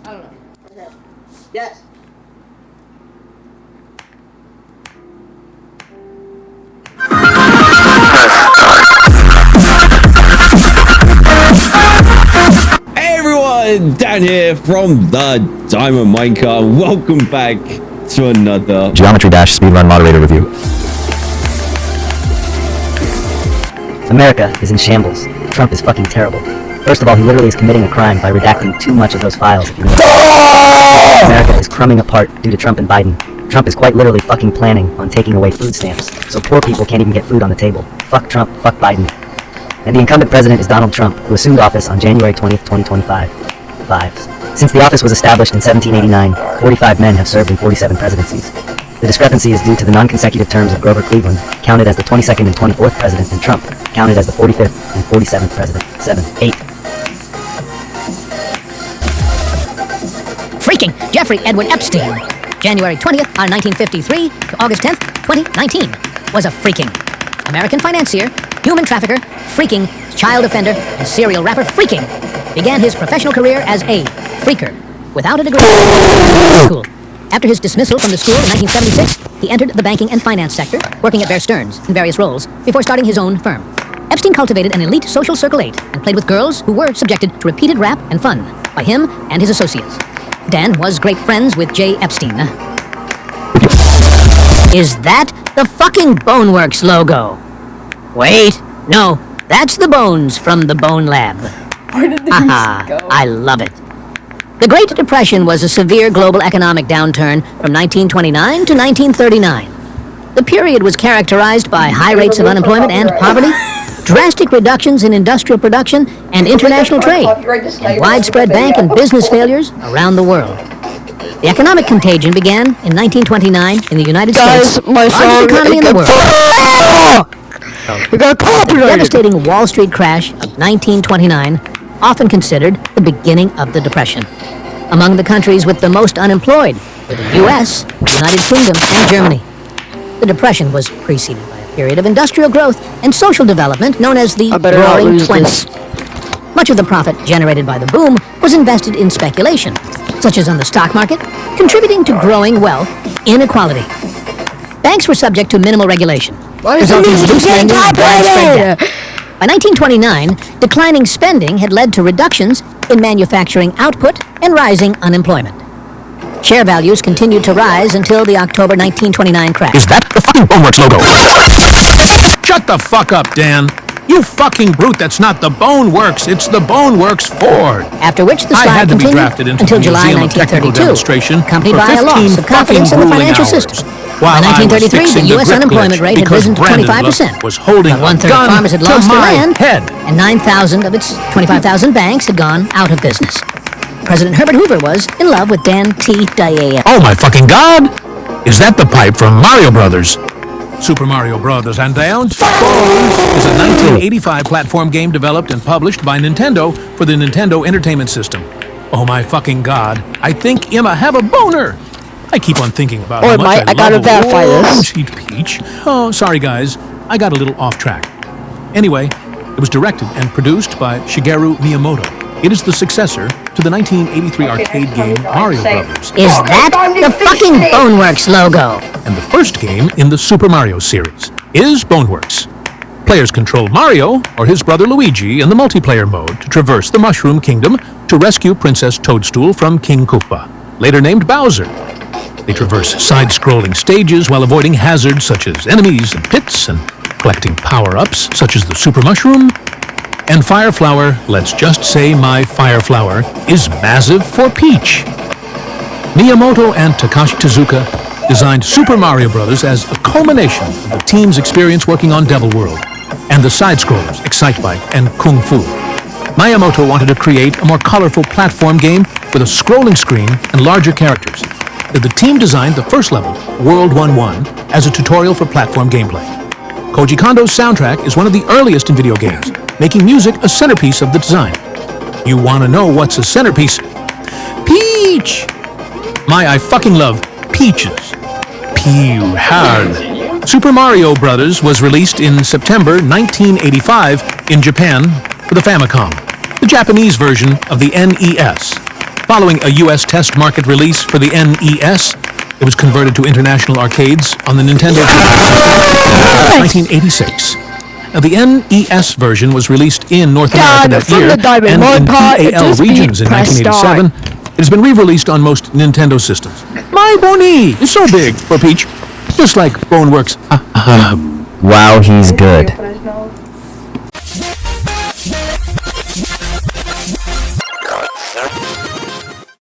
I don't know. Yes. Hey everyone, Dan here from the Diamond Minecart. Welcome back to another Geometry Dash Speedrun Moderator Review. America is in shambles. Trump is fucking terrible. First of all, he literally is committing a crime by redacting too much of those files. If you know. America is crumbing apart due to Trump and Biden. Trump is quite literally fucking planning on taking away food stamps, so poor people can't even get food on the table. Fuck Trump, fuck Biden. And the incumbent president is Donald Trump, who assumed office on January 20th, 2025. Since the office was established in 1789, 45 men have served in 47 presidencies. The discrepancy is due to the non-consecutive terms of Grover Cleveland, counted as the 22nd and 24th president, and Trump, counted as the 45th and 47th president. 8. Freaking Jeffrey Edward Epstein, January 20th, 1953 to August 10th, 2019, was a freaking American financier, human trafficker, freaking child offender, and serial rapper. Freaking began his professional career as a freaker without a degree in school. After his dismissal from the school in 1976, he entered the banking and finance sector, working at Bear Stearns in various roles before starting his own firm. Epstein cultivated an elite social circle 8 and played with girls who were subjected to repeated rap and fun by him and his associates. Dan was great friends with Jay Epstein. Is that the fucking Boneworks logo? Wait, no, that's the bones from the Bone Lab. Where did these go? I love it. The Great Depression was a severe global economic downturn from 1929 to 1939. The period was characterized by high rates of unemployment and poverty, drastic reductions in industrial production and international trade, and widespread bank and business failures around the world. The economic contagion began in 1929 in the United States, the largest economy in the world. The devastating Wall Street crash of 1929, often considered the beginning of the Depression. Among the countries with the most unemployed were the U.S., United Kingdom, and Germany. The Depression was preceded by a period of industrial growth and social development known as the Roaring Twenties. Much of the profit generated by the boom was invested in speculation, such as on the stock market, contributing to growing wealth inequality. Banks were subject to minimal regulation, resulting in loose lending and widespread debt. By 1929, declining spending had led to reductions in manufacturing output and rising unemployment. Share values continued to rise until the October 1929 crash. Is that the fucking Boneworks logo? Shut the fuck up, Dan. You fucking brute, that's not the Boneworks, it's the Boneworks Ford. After which the I slide had to be continued drafted into until the July Museum of Technical 1932, Demonstration accompanied for by a 15 loss of confidence in the fucking financial grueling system. hours, By while I was 1933, fixing the U.S. grip unemployment glitch rate had because risen to Brandon 25%. was holding About one-third a of gun farmers had to lost their my land, head. and 9,000 of its 25,000 banks had gone out of business. President Herbert Hoover was in love with Dantdm. Oh my fucking god! Is that the pipe from Mario Brothers? Super Mario Brothers and Dantdm is a 1985 platform game developed and published by Nintendo for the Nintendo Entertainment System. Oh my fucking god, I think Emma have a boner! I keep on thinking about how much I gotta love verify a this. cheap peach. Oh, sorry guys, I got a little off track. Anyway, it was directed and produced by Shigeru Miyamoto. It is the successor to the 1983 arcade game Mario Brothers. Is that the fucking Boneworks logo? And the first game in the Super Mario series is Boneworks. Players control Mario or his brother Luigi in the multiplayer mode to traverse the Mushroom Kingdom to rescue Princess Toadstool from King Koopa, later named Bowser. They traverse side-scrolling stages while avoiding hazards such as enemies and pits and collecting power-ups such as the Super Mushroom. And Fire Flower, let's just say my Fire Flower, is massive for Peach. Miyamoto and Takashi Tezuka designed Super Mario Bros. As a culmination of the team's experience working on Devil World and the side-scrollers Excitebike and Kung Fu. Miyamoto wanted to create a more colorful platform game with a scrolling screen and larger characters. The team designed the first level, World 1-1, as a tutorial for platform gameplay. Koji Kondo's soundtrack is one of the earliest in video games, making music a centerpiece of the design. You want to know what's a centerpiece? Peach! I fucking love peaches. Pew hard. Super Mario Bros. Was released in September 1985 in Japan for the Famicom, the Japanese version of the NES. Following a U.S. test market release for the NES, it was converted to international arcades on the Nintendo in 1986. Now, the NES version was released in North America that year, and in PAL regions in 1987. It has been re-released on most Nintendo systems. My Bonnie is so big for Peach, just like Boneworks. Wow, he's good.